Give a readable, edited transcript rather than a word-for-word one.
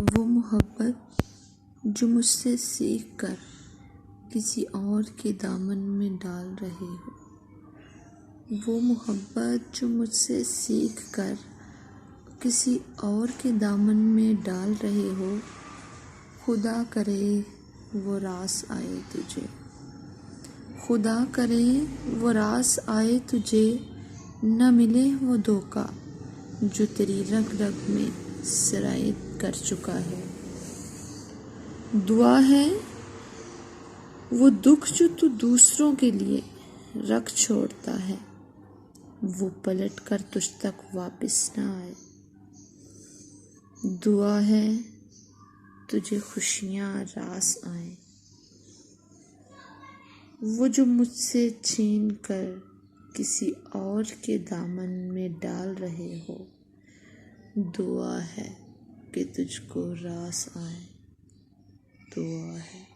वो मोहब्बत जो मुझसे सीख कर किसी और के दामन में डाल रहे हो। वो मोहब्बत जो मुझसे सीख कर किसी और के दामन में डाल रहे हो। खुदा करे वो रास आए तुझे, खुदा करे वो रास आए तुझे, न मिले वो धोखा जो तेरी रग रग में सिरायत कर चुका है। दुआ है वो दुख जो तू दूसरों के लिए रख छोड़ता है, वो पलट कर तुझ तक वापस ना आए। दुआ है तुझे खुशियाँ रास आए, वो जो मुझसे छीन कर किसी और के दामन में डाल रहे हो। दुआ है कि तुझको रास आए, दुआ है।